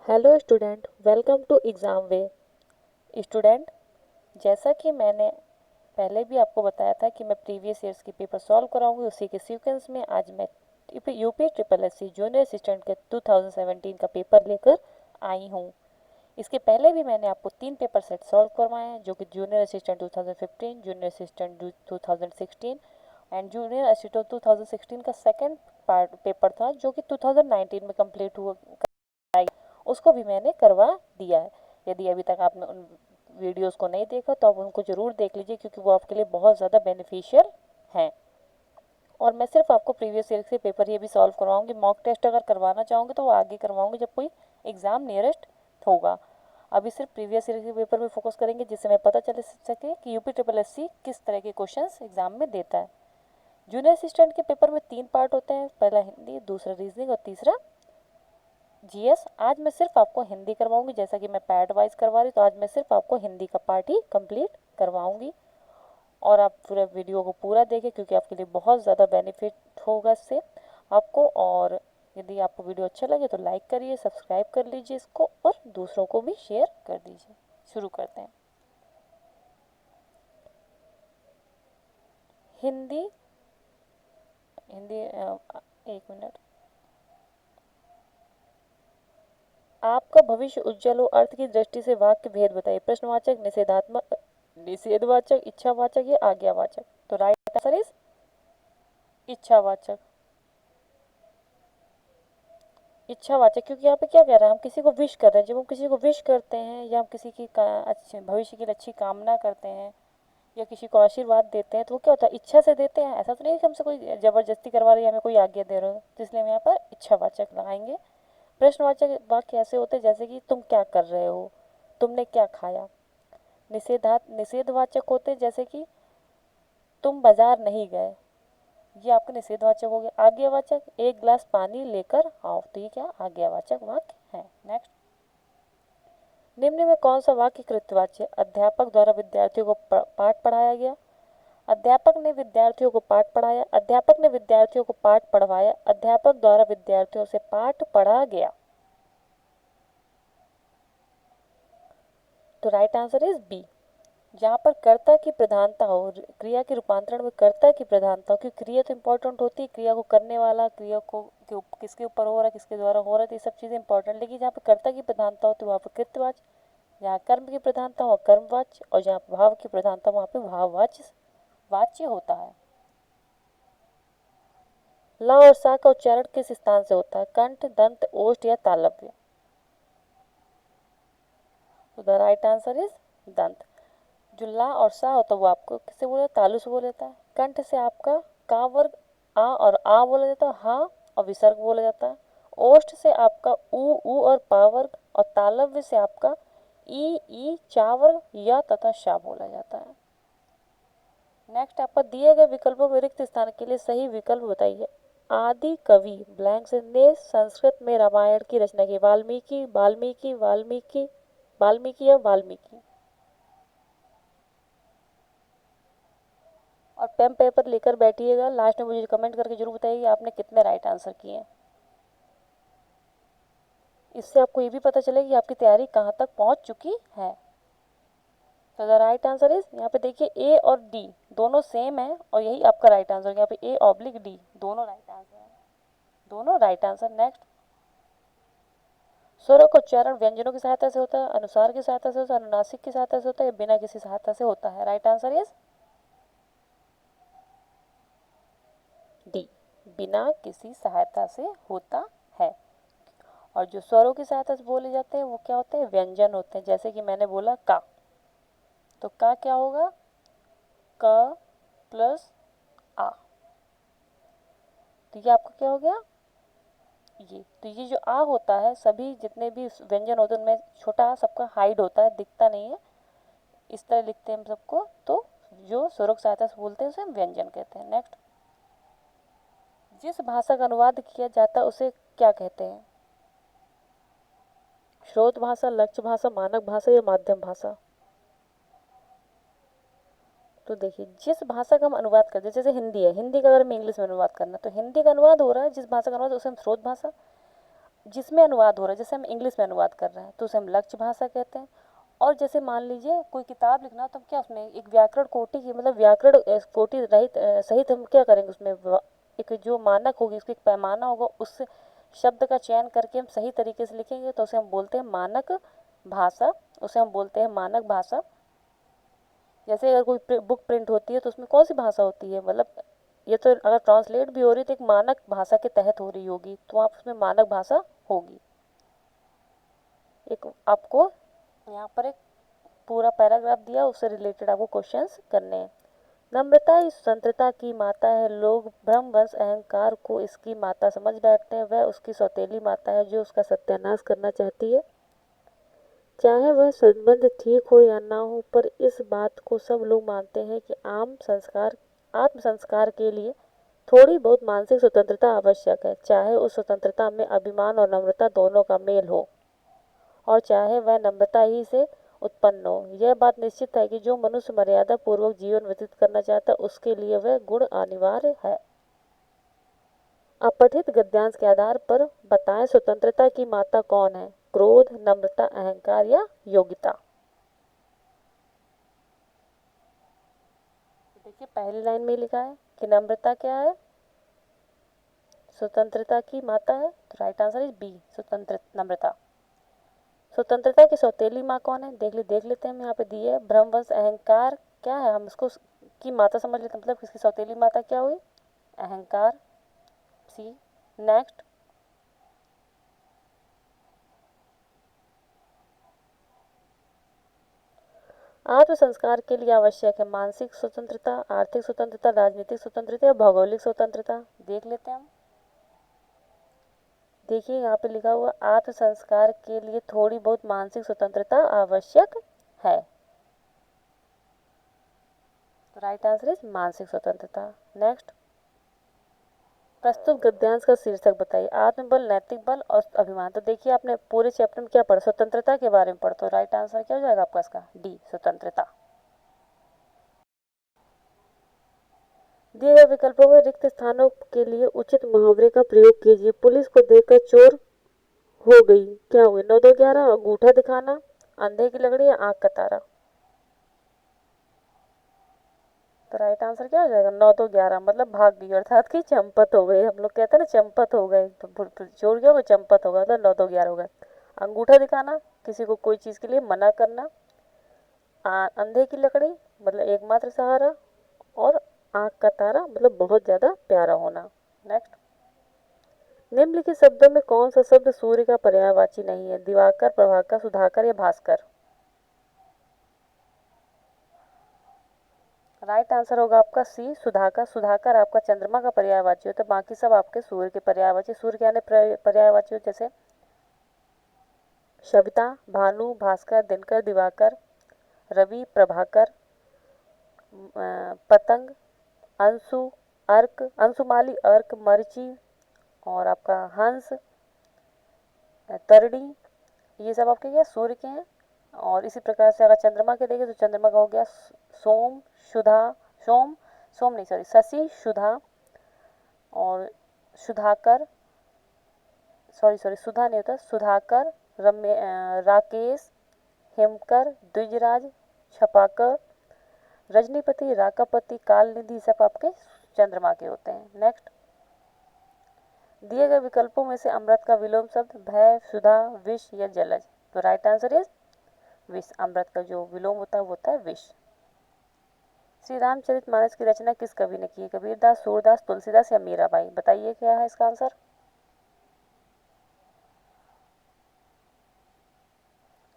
Hello student, welcome to exam way. Student, जैसा कि मैंने पहले भी आपको बताया था कि मैं प्रीवियस ईयर्स के पेपर सॉल्व कराऊंगी, उसी के सीक्वेंस में आज मैं UP triple S C junior assistant के 2017 का पेपर लेकर आई हूँ। इसके पहले भी मैंने आपको 3 पेपर सेट सॉल्व करवाए हैं, जो कि junior assistant 2015, junior assistant 2016 and junior assistant 2016 का सेकेंड पार्ट पेपर था, जो कि 2019 में कंप्लीट हुआ, उसको भी मैंने करवा दिया है। यदि अभी तक आपने उन वीडियोस को नहीं देखा तो आप उनको ज़रूर देख लीजिए, क्योंकि वो आपके लिए बहुत ज़्यादा बेनिफिशियल हैं। और मैं सिर्फ आपको प्रीवियस ईयर के पेपर ही अभी सॉल्व करवाऊंगी। मॉक टेस्ट अगर करवाना चाहूँगी तो वो आगे करवाऊंगी जब कोई एग्ज़ाम नियरेस्ट होगा। अभी सिर्फ प्रीवियस ईयर के पेपर पे फोकस करेंगे, जिससे हमें पता चल सके कि यूपी ट्रिपल एस सी किस तरह के क्वेश्चंस एग्जाम में देता है। जूनियर असिस्टेंट के पेपर में 3 पार्ट होते हैं, पहला हिंदी, दूसरा रीजनिंग और तीसरा जीएस। आज मैं सिर्फ आपको हिंदी करवाऊंगी, जैसा कि मैं पैड वाइज करवा रही, तो आज मैं सिर्फ आपको हिंदी का पार्ट ही कंप्लीट करवाऊंगी। और आप पूरे वीडियो को पूरा देखें, क्योंकि आपके लिए बहुत ज़्यादा बेनिफिट होगा इससे आपको। और यदि आपको वीडियो अच्छा लगे तो लाइक करिए, सब्सक्राइब कर लीजिए इसको और दूसरों को भी शेयर कर दीजिए। शुरू करते हैं। हिंदी हिंदी एक मिनट। आपका भविष्य उज्जवल हो, अर्थ की दृष्टि से वाक्य भेद बताइए। प्रश्नवाचक, निषेधात्मक, निषेधवाचक, इच्छावाचक या आज्ञावाचक। तो राइट आंसर इज इच्छावाचक। इच्छावाचक, क्योंकि यहाँ पे क्या कह रहा है, हम किसी को विश कर रहे हैं। जब हम किसी को विश करते हैं या हम किसी की अच्छे भविष्य की अच्छी कामना करते हैं या किसी को आशीर्वाद देते हैं, तो वो क्या होता है, इच्छा से देते हैं। ऐसा तो नहीं कि हमसे कोई जबरदस्ती करवा रही है, हमें कोई आज्ञा दे रहे हो। तो इसलिए हम यहाँ पर इच्छावाचक लगाएंगे। प्रश्नवाचक वाक्य ऐसे होते हैं जैसे कि तुम क्या कर रहे हो, तुमने क्या खाया। निषेधवाचक होते हैं जैसे कि तुम बाजार नहीं गए, ये आपका निषेधवाचक हो गया। आज्ञावाचक, एक गिलास पानी लेकर आओ, तो ये क्या आज्ञावाचक वाक्य है। नेक्स्ट, निम्न में कौन सा वाक्य कृतवाच्य। अध्यापक द्वारा विद्यार्थियों को पाठ पढ़ाया गया, अध्यापक ने विद्यार्थियों को पाठ पढ़ाया, अध्यापक ने विद्यार्थियों को पाठ पढ़वाया, अध्यापक द्वारा विद्यार्थियों से पाठ पढ़ा गया। तो राइट आंसर इज बी। जहाँ पर कर्ता की प्रधानता हो, क्रिया के रूपांतरण में कर्ता की प्रधानता हो, क्योंकि क्रिया तो इंपॉर्टेंट होती है, क्रिया को करने वाला, क्रिया को किसके ऊपर हो रहा है, किसके द्वारा हो रहा है, तो ये सब चीज़ें इंपॉर्टेंट। लेकिन जहाँ पर कर्ता की प्रधानता होती है वहाँ पर कृत्यवाच्य, जहाँ कर्म की प्रधानता हो कर्मवाच्य, और जहाँ भाव की प्रधानता वहाँ पे भाववाच्य वाच्य होता है। ला और सा का उच्चारण किस स्थान से होता है, कंठ, दंत, ओष्ठ या तालव्य। तो द राइट आंसर इज दंत। जो ला और सा होता है वो आपको किससे बोला जाता है, तालु से बोला जाता है। कंठ से आपका का वर्ग आ और आ बोला जाता है, हा और विसर्ग बोला जाता है। ओष्ठ से आपका उ और पा वर्ग, और तालव्य से आपका ई चा वर्ग या तथा शा बोला जाता है। नेक्स्ट, आपको दिए गए विकल्पों में रिक्त स्थान के लिए सही विकल्प बताइए। आदि कवि ब्लैंक से ने संस्कृत में रामायण की रचना की। वाल्मीकि, वाल्मीकि, वाल्मीकि, वाल्मीकि या वाल्मीकि। और पेन पेपर लेकर बैठिएगा, लास्ट में मुझे कमेंट करके जरूर बताइए कि आपने कितने राइट आंसर किए हैं। इससे आपको ये भी पता चलेगा कि आपकी तैयारी कहाँ तक पहुँच चुकी है। तो द राइट आंसर इज, यहाँ पे देखिए ए और डी दोनों सेम है, और यही आपका राइट आंसर है। यहाँ पे ए ऑब्लिक डी दोनों राइट आंसर है, दोनों राइट आंसर। नेक्स्ट, स्वरों का उच्चारण व्यंजनों की सहायता से होता है, अनुसार की सहायता से होता है, अनुनासिक की सहायता से होता है, या बिना किसी सहायता से होता है। राइट आंसर इज डी, बिना किसी सहायता से होता है। और जो स्वरों की सहायता से बोले जाते हैं वो क्या होते हैं, व्यंजन होते हैं। जैसे कि मैंने बोला का, तो का क्या होगा, क प्लस आ। तो ये आपका क्या हो गया, ये। तो ये जो आ होता है, सभी जितने भी व्यंजन होते हैं उनमें छोटा आ सबका हाइड होता है, दिखता नहीं है। इस तरह लिखते हैं हम सबको। तो जो स्वरों की सहायता से बोलते हैं उसे हम व्यंजन कहते हैं। नेक्स्ट, जिस भाषा का अनुवाद किया जाता है उसे क्या कहते हैं। स्रोत भाषा, लक्ष्य भाषा, मानक भाषा या माध्यम भाषा। तो देखिए, जिस भाषा का हम अनुवाद करते हैं, जैसे हिंदी है, हिंदी का अगर हमें इंग्लिश में अनुवाद करना है तो हिंदी का अनुवाद हो रहा है, जिस भाषा का अनुवाद उसे हम स्रोत भाषा। जिसमें अनुवाद हो रहा है, जैसे हम इंग्लिश में अनुवाद कर रहे हैं तो उसे हम लक्ष्य भाषा कहते हैं। और जैसे मान लीजिए कोई किताब लिखना तो हम क्या उसमें एक व्याकरण कोटि की मतलब व्याकरण कोटि रहित सहित हम क्या करेंगे उसमें एक जो मानक होगी, उसका एक पैमाना होगा, उस शब्द का चयन करके हम सही तरीके से लिखेंगे तो उसे हम बोलते हैं मानक भाषा, उसे हम बोलते हैं मानक भाषा। जैसे अगर कोई बुक प्रिंट होती है तो उसमें कौन सी भाषा होती है, मतलब ये तो अगर ट्रांसलेट भी हो रही है तो एक मानक भाषा के तहत हो रही होगी, तो आप उसमें मानक भाषा होगी। एक आपको यहाँ पर एक पूरा पैराग्राफ दिया, उससे रिलेटेड आपको क्वेश्चंस करने हैं। नम्रता ही स्वतंत्रता की माता है, लोग भ्रमवश अहंकार को इसकी माता समझ बैठते हैं, वह उसकी सौतेली माता है जो उसका सत्यानाश करना चाहती है। चाहे वह संबंध ठीक हो या ना हो, पर इस बात को सब लोग मानते हैं कि आत्म संस्कार के लिए थोड़ी बहुत मानसिक स्वतंत्रता आवश्यक है, चाहे उस स्वतंत्रता में अभिमान और नम्रता दोनों का मेल हो, और चाहे वह नम्रता ही से उत्पन्न हो। यह बात निश्चित है कि जो मनुष्य मर्यादा पूर्वक जीवन व्यतीत करना चाहता है उसके लिए वह गुण अनिवार्य है। अपठित गद्यांश के आधार पर बताएं स्वतंत्रता की माता कौन है? क्रोध, नम्रता, अहंकार या योग्यता? देखिए पहली लाइन में लिखा है कि नम्रता क्या है? स्वतंत्रता की माता है, तो राइट आंसर इज बी, स्वतंत्र नम्रता। स्वतंत्रता की सौतेली माँ कौन है? देख लेते हैं, हम यहाँ पे दिए भ्रमवश अहंकार क्या है, हम इसको की माता समझ लेते हैं, मतलब इसकी सौतेली माता क्या हुई? अहंकार, सी। नेक्स्ट, आत्म संस्कार के लिए आवश्यक है मानसिक स्वतंत्रता, आर्थिक स्वतंत्रता, राजनीतिक स्वतंत्रता या भौगोलिक स्वतंत्रता? देख लेते हैं हम। देखिए यहाँ पे लिखा हुआ आत्म संस्कार के लिए थोड़ी बहुत मानसिक स्वतंत्रता आवश्यक है, तो राइट आंसर इज मानसिक स्वतंत्रता। नेक्स्ट, प्रस्तुत गद्यांश का शीर्षक बताइए। आत्मबल, नैतिक बल और अभिमान। तो देखिए आपने पूरे चैप्टर में क्या पढ़ा? स्वतंत्रता के बारे में पढ़ा, तो राइट आंसर क्या हो जाएगा आपका इसका? डी, स्वतंत्रता। दिए गए विकल्पों में रिक्त स्थानों के लिए उचित मुहावरे का प्रयोग कीजिए। पुलिस को देखकर चोर हो गई, क्या हुए? 9 2 11, अंगूठा दिखाना, अंधे की लकड़ी या आंख का तारा? तो राइट आंसर क्या हो जाएगा? 9 2 11, मतलब भाग गई, अर्थात कि चंपत हो गए। हम लोग कहते हैं ना चंपत हो गए, तो चोर क्या हो गए? चंपत हो गए, मतलब 9 2 11 हो गए। अंगूठा दिखाना, किसी को कोई चीज़ के लिए मना करना, अंधे की लकड़ी मतलब एकमात्र सहारा, और आंख का तारा मतलब बहुत ज़्यादा प्यारा होना। नेक्स्ट, निम्नलिखित शब्दों में कौन सा शब्द सूर्य का पर्यायवाची नहीं है? दिवाकर, प्रभाकर, सुधाकर या भास्कर? राइट आंसर होगा आपका सी, सुधाकर। सुधाकर आपका चंद्रमा का पर्यायवाची होता है, बाकी सब आपके सूर्य के पर्यायवाची। सूर्य के आने पर्यायवाची होते जैसे सविता, भानु, भास्कर, दिनकर, दिवाकर, रवि, प्रभाकर, पतंग, अंशु, अर्क, अंशुमाली, अर्क, मर्ची, और आपका हंस, तरडी, ये सब आपके क्या सूर्य के हैं। और इसी प्रकार से अगर चंद्रमा के देखें तो चंद्रमा का हो गया सोम, सुधा, सोम, सोम नहीं सॉरी, शशि, सुधा, और सुधाकर, सॉरी सुधा नहीं होता, सुधाकर, राकेश, हेमकर, द्विजराज, छपाकर, रजनीपति, राकापति, कालनिधि, सब आपके चंद्रमा के होते हैं। नेक्स्ट, दिए गए विकल्पों में से अमृत का विलोम शब्द भय, सुधा, विष या जलज? तो राइट आंसर इज विष। अमृत का जो विलोम होता है वो होता है विष। श्री रामचरितमानस की रचना किस कवि ने की है? कबीरदास, सूरदास, तुलसीदास या मीराबाई? बताइए क्या है इसका आंसर?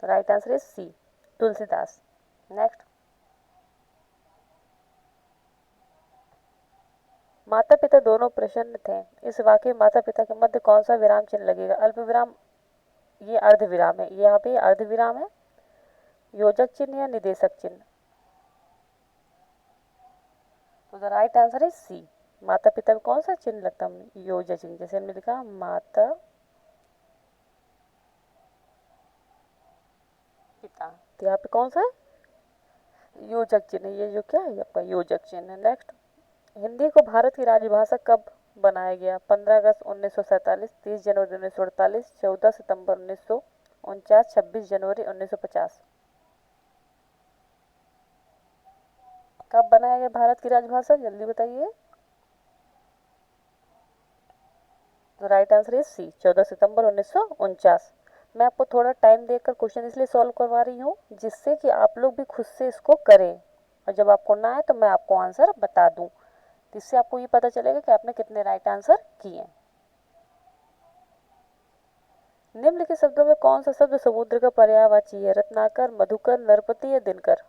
तो right answer is C, Tulsidas. Next, माता पिता दोनों प्रसन्न थे, इस वाक्य में माता पिता के मध्य कौन सा विराम चिन्ह लगेगा? अल्प विराम, ये अर्ध विराम है, यहाँ पे अर्ध विराम है, योजक चिन्ह या निदेशक चिन्ह? तो the right answer is C, माता पिता में कौन सा चिन्ह लगता है? योजक चिन्ह। जैसे हमने लिखा माता पिता, तो यहाँ पे कौन सा है? योजक चिन्ह। ये जो क्या है आपका योजक चिन्ह। नेक्स्ट, हिंदी को भारत की राजभाषा कब बनाया गया? 15 अगस्त 1947, 30 जनवरी 1948, 14 सितंबर 1949, 26 जनवरी 1950। कब बनाया गया भारत की राजभाषा, जल्दी बताइए। तो राइट आंसर इज सी, 14 सितंबर 1949। मैं आपको थोड़ा टाइम देकर क्वेश्चन इसलिए सॉल्व करवा रही हूँ जिससे कि आप लोग भी खुद से इसको करें, और जब आपको ना आए तो मैं आपको आंसर बता दूं, तो इससे आपको ये पता चलेगा कि आपने कितने राइट आंसर किए। निम्नलिखित शब्दों में कौन सा शब्द समुद्र का पर्यायवाची है? रत्नाकर, मधुकर, नरपति या दिनकर?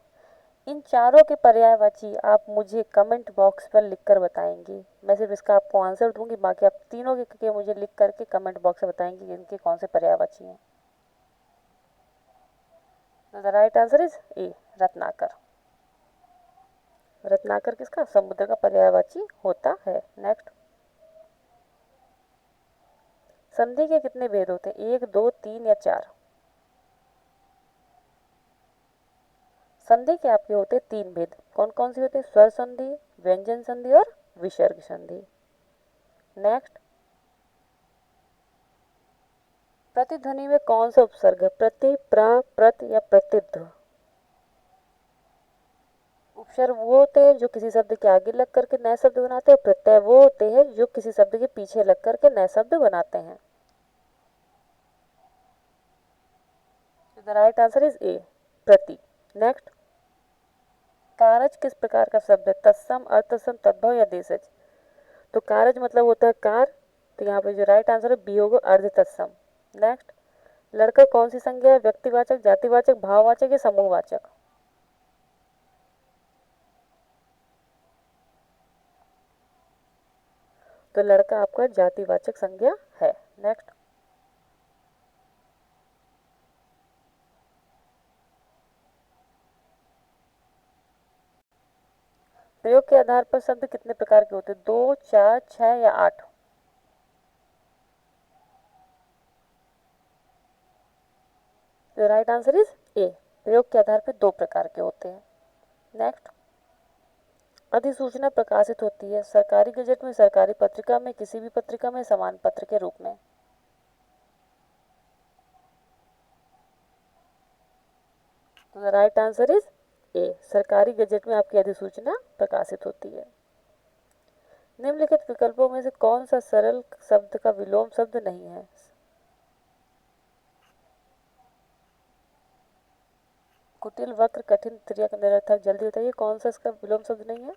इन चारों के पर्यायवाची आप मुझे कमेंट बॉक्स पर लिखकर बताएंगे। मैं सिर्फ इसका आपको आंसर दूंगी, बाकी आप तीनों के मुझे लिख करके कमेंट बॉक्स में बताएंगे कि इनके कौन से पर्यायवाची हैं। द राइट आंसर इज ए, रत्नाकर। रत्नाकर किसका, समुद्र का पर्यायवाची होता है। नेक्स्ट, संधि के कितने भेद होते हैं? 1, 2, 3 या 4? संधि के आपके होते हैं 3 भेद। कौन कौन से होते हैं? स्वर संधि, व्यंजन संधि और विसर्ग संधि। नेक्स्ट, प्रतिध्वनि में कौन सा उपसर्ग है? प्रति, प्र, प्रत या प्रतिध्व? उपसर्ग वो होते हैं जो किसी शब्द के आगे लग करके नए शब्द बनाते हैं, प्रत्यय वो होते हैं जो किसी शब्द के पीछे लग करके नए शब्द बनाते हैं। द राइट आंसर इज ए, प्रति। नेक्स्ट, कारज किस प्रकार का शब्द है? तत्सम, अतत्सम, तद्भव या देशज? तो कारज मतलब होता है कार, तो यहाँ पे जो राइट आंसर है बी होगा, अर्ध तत्सम। नेक्स्ट, लड़का कौन सी संज्ञा है? व्यक्तिवाचक, जातिवाचक, भाववाचक या समूहवाचक? तो लड़का आपका जातिवाचक संज्ञा है। नेक्स्ट, प्रयोग के आधार पर शब्द कितने प्रकार के होते हैं? 2, 4, 6 या 8? तो राइट आंसर इज ए, प्रयोग के आधार पर 2 प्रकार के होते हैं। नेक्स्ट, अधिसूचना प्रकाशित होती है सरकारी गजट में, सरकारी पत्रिका में, किसी भी पत्रिका में, समान पत्र के रूप में? तो राइट आंसर इज ए, सरकारी गजट में आपकी अधिसूचना प्रकाशित होती है। निम्नलिखित विकल्पों में से कौन सा सरल शब्द का विलोम शब्द नहीं है? कुटिल, वक्र, कठिन, तिर्यक, निरर्थक? जल्दी बताइए कौन सा इसका विलोम शब्द नहीं है?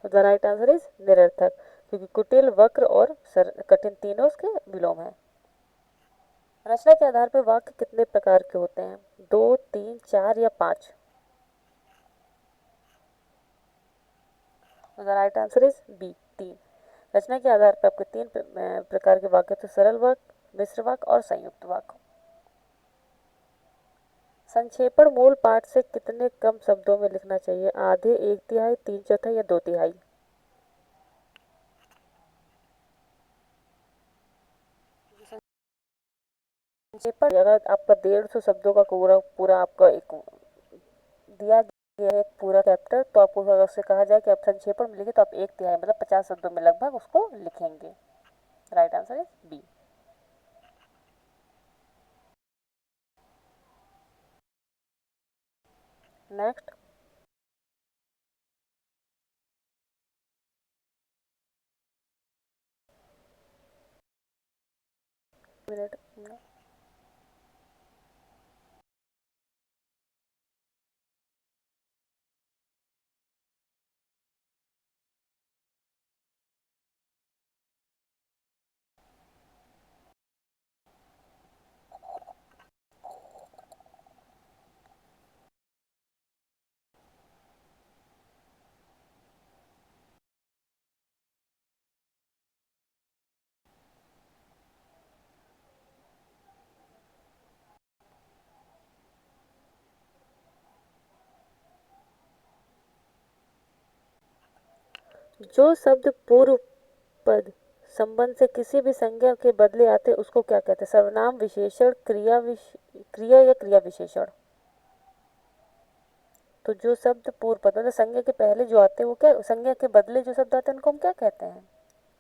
तो द राइट आंसर इज निरर्थक, क्योंकि कुटिल, वक्र और कठिन तीनों उसके विलोम है। रचना के आधार पर वाक्य कितने प्रकार के होते हैं? 2, 3, 4 या 5? तो the right answer is B, 3। रचना के आधार पर आपके 3 प्रकार के वाक्य थे, सरल वाक्य, मिश्र वाक्य और संयुक्त वाक्य। संक्षेपण मूल पाठ से कितने कम शब्दों में लिखना चाहिए? आधे, 1/3, 3/4 या 2/3? संक्षेपण अगर आपका 150 शब्दों का पूरा पूरा आपका एक दिया गया है, एक पूरा चैप्टर, तो आपको अगर उससे कहा जाए कि आप संक्षेपण में लिखे तो आप 1/3 मतलब 50 शब्दों में लगभग उसको लिखेंगे। Right answer is B. Next, minute, जो शब्द पूर्व पद संबंध से किसी भी संज्ञा के बदले आते उसको क्या कहते हैं? सर्वनाम, विशेषण, क्रिया या क्रिया विशेषण? तो जो शब्द पूर्व पद मतलब संज्ञा के पहले जो आते हैं वो क्या, संज्ञा के बदले जो शब्द आते हैं उनको हम क्या कहते हैं,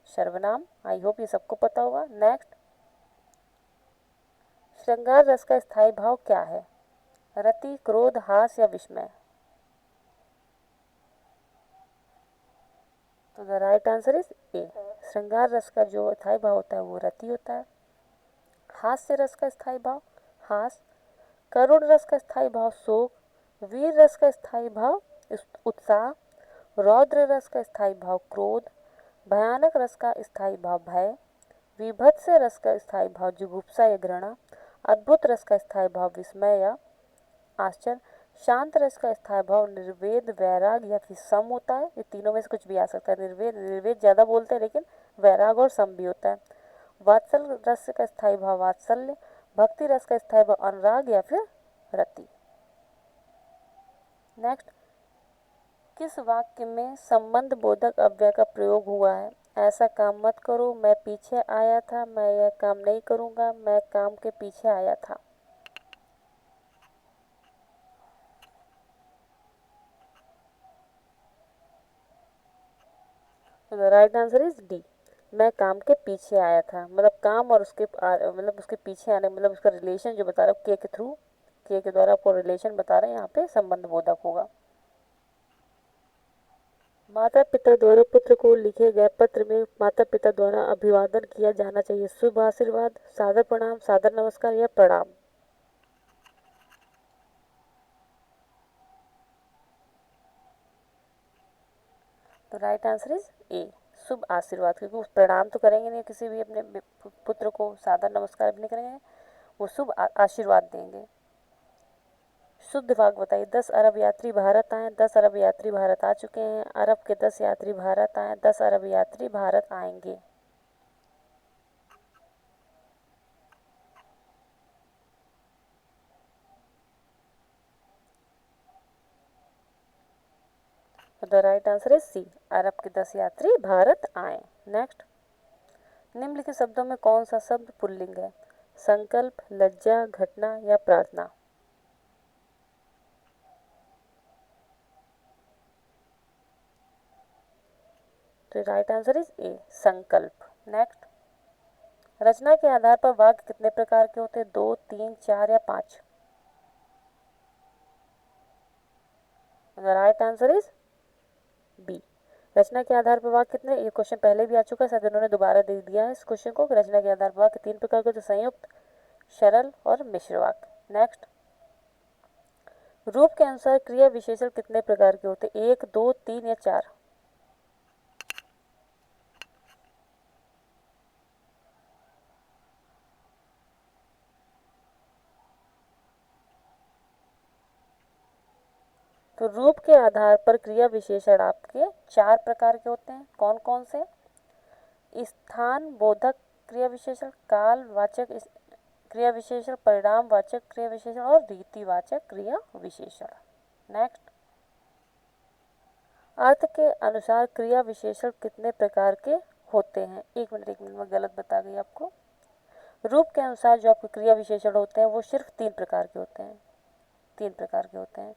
सर्वनाम। आई होप ये सबको पता होगा। नेक्स्ट, श्रृंगार रस का स्थायी भाव क्या है, रति, क्रोध, हास या विस्मय। तो द राइट आंसर इज ए। श्रृंगार रस का जो स्थायी भाव होता है वो रति होता है। हास्य रस का स्थायी भाव हास, करुण रस का स्थायी भाव शोक, वीर रस का स्थायी भाव उत्साह, रौद्र रस का स्थायी भाव क्रोध, भयानक रस का स्थायी भाव भय, विभत्स रस का स्थायी भाव जुगुप्सा या घृणा, अद्भुत रस का स्थायी भाव विस्मय या आश्चर्य, शांत रस का स्थायी भाव निर्वेद, वैराग या फिर सम होता है। ये तीनों में से कुछ भी आ सकता है। निर्वेद ज्यादा बोलते हैं लेकिन वैराग और सम भी होता है। वात्सल रस का स्थायी भाव वात्सल्य, भक्ति रस का स्थायी भाव अनुराग या फिर रति। नेक्स्ट, किस वाक्य में संबंध बोधक अव्यय का प्रयोग हुआ है, ऐसा काम मत करो, मैं पीछे आया था, मैं यह काम नहीं करूंगा, मैं काम के पीछे आया था। राइट आंसर इज डी, मैं काम के पीछे आया था। मतलब काम और उसके मतलब उसके पीछे आने, मतलब उसका रिलेशन जो बता रहा हूँ के थ्रू, के द्वारा आपको रिलेशन बता रहे हैं, यहाँ पे संबंध बोधक होगा। माता पिता द्वारा पुत्र को लिखे गए पत्र में माता पिता द्वारा अभिवादन किया जाना चाहिए, शुभ आशीर्वाद, सादर प्रणाम, सादर नमस्कार या प्रणाम। तो राइट आंसर इज ए, शुभ आशीर्वाद, क्योंकि उस प्रणाम तो करेंगे नहीं किसी भी अपने पुत्र को, सादर नमस्कार भी नहीं करेंगे, वो शुभ आशीर्वाद देंगे। शुद्ध वाक्य बताइए, 10 अरब यात्री भारत आए, 10 अरब यात्री भारत आ चुके हैं, अरब के 10 यात्री भारत आए, 10 अरब यात्री भारत आएंगे। The right answer is C, अरब के 10 यात्री भारत आए। नेक्स्ट, निम्नलिखित शब्दों में कौन सा शब्द पुल्लिंग है, संकल्प, लज्जा, घटना या प्रार्थना। तो राइट आंसर इज ए, संकल्प। नेक्स्ट, रचना के आधार पर वाक्य कितने प्रकार के होते हैं, 2, 3, 4 या 5। राइट आंसर इज बी, रचना के आधार पर वाक्य कितने, ये क्वेश्चन पहले भी आ चुका है, शायद उन्होंने दोबारा दे दिया है इस क्वेश्चन को। रचना के आधार पर वाक्य 3 प्रकार के, तो संयुक्त, सरल और मिश्र वाक्य। नेक्स्ट, रूप के अनुसार क्रिया विशेषण कितने प्रकार के होते हैं, 1, 2, 3 या 4। तो रूप के आधार पर क्रिया विशेषण आपके 4 प्रकार के होते हैं। कौन कौन से, स्थान बोधक क्रिया विशेषण, काल वाचक क्रिया विशेषण, परिणाम वाचक क्रिया विशेषण और रीतिवाचक क्रिया विशेषण। नेक्स्ट, अर्थ के अनुसार क्रिया विशेषण कितने प्रकार के होते हैं, एक मिनट में गलत बता गई आपको। रूप के अनुसार जो आपके क्रिया विशेषण होते हैं वो सिर्फ 3 प्रकार के होते हैं, 3 प्रकार के होते हैं।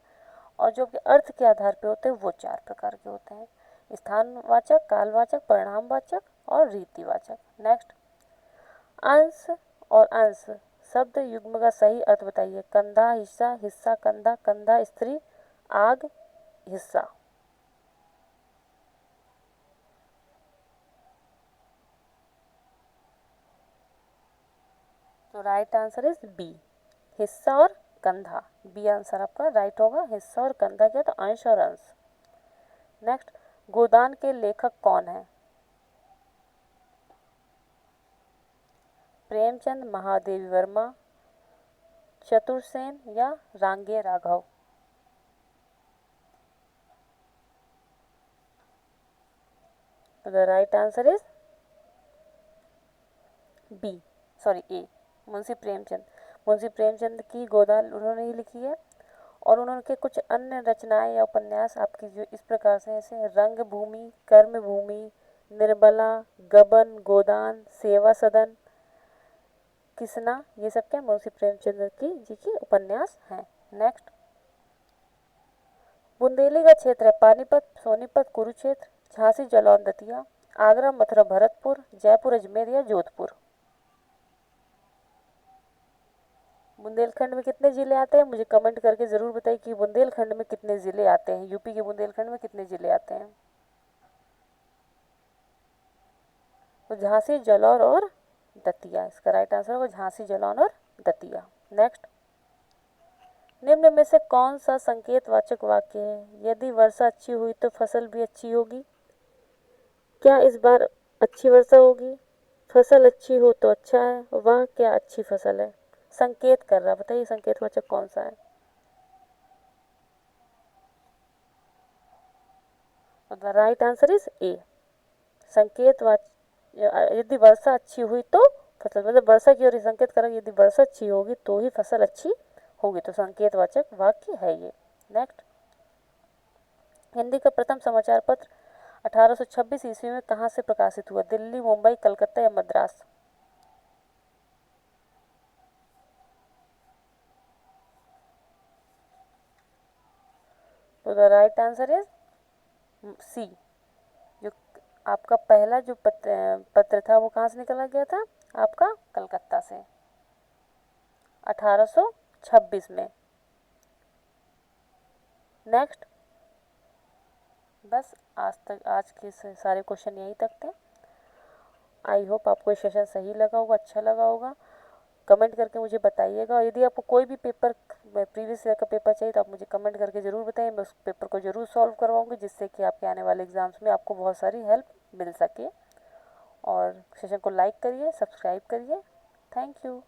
और जो आपके अर्थ के आधार पे होते हैं वो 4 प्रकार के होते हैं, स्थानवाचक, कालवाचक, परिणामवाचक और रीतिवाचक। नेक्स्ट, अंश और अंश शब्द युग्म का सही अर्थ बताइए, कंधा हिस्सा, हिस्सा कंधा, कंधा स्त्री, आग हिस्सा। तो राइट आंसर इज बी, हिस्सा और कंधा। बी आंसर आपका राइट होगा, हिस्सा और कंधा क्या, तो अंश और अंश। नेक्स्ट, गोदान के लेखक कौन है, प्रेमचंद, महादेवी वर्मा, चतुर्सेन या Rangeya Raghav. The right answer is B, sorry A, Munshi Premchand. Munshi Premchand की गोदान उन्होंने ही लिखी है। और उन्होंने कुछ अन्य रचनाएं या उपन्यास आपकी जो इस प्रकार से, जैसे रंग भूमि, कर्म भूमि, निर्बला, गबन, गोदान, सेवा सदन, किसना, ये सब क्या मुंशी प्रेमचंद की जी की उपन्यास हैं। नेक्स्ट, बुंदेली का क्षेत्र है पानीपत, सोनीपत, कुरुक्षेत्र, झांसी, जालौन, दतिया, आगरा, मथुरा, भरतपुर, जयपुर, अजमेर या जोधपुर। बुंदेलखंड में कितने जिले आते हैं? मुझे कमेंट करके ज़रूर बताइए कि बुंदेलखंड में कितने ज़िले आते हैं, यूपी के बुंदेलखंड में कितने ज़िले आते हैं। तो झांसी, जालौन और दतिया इसका राइट आंसर होगा, झांसी, जालौन और दतिया। नेक्स्ट, निम्न में से कौन सा संकेतवाचक वाक्य है? यदि वर्षा अच्छी हुई तो फसल भी अच्छी होगी। क्या इस बार अच्छी वर्षा होगी? फसल अच्छी हो तो अच्छा है, वह क्या अच्छी फसल है। संकेत कर रहा, बताइए संकेतवाचक कौन सा है। तो the right answer is A, संकेतवाचक। यदि वर्षा अच्छी हुई तो फसल, मतलब वर्षा की ओर ही संकेत करेंगे, यदि वर्षा अच्छी होगी तो ही फसल अच्छी होगी, तो संकेतवाचक वाक्य है ये। नेक्स्ट, हिंदी का प्रथम समाचार पत्र 1826 ईस्वी में कहाँ से प्रकाशित हुआ? दिल्ली, मुंबई, कलकत्ता या मद्रास। तो the right answer is C, जो आपका पहला जो पत्र था वो कहाँ से निकला गया था? आपका कलकत्ता से 1826 में। नेक्स्ट, बस आज के सारे क्वेश्चन यहीं तक थे। आई होप आपको ये सेशन सही लगा होगा, अच्छा लगा होगा। कमेंट करके मुझे बताइएगा, और यदि आपको कोई भी पेपर प्रीवियस ईयर का पेपर चाहिए तो आप मुझे कमेंट करके ज़रूर बताइए, मैं उस पेपर को ज़रूर सॉल्व करवाऊँगी, जिससे कि आपके आने वाले एग्ज़ाम्स में आपको बहुत सारी हेल्प मिल सके। और सेशन को लाइक करिए, सब्सक्राइब करिए। Thank you.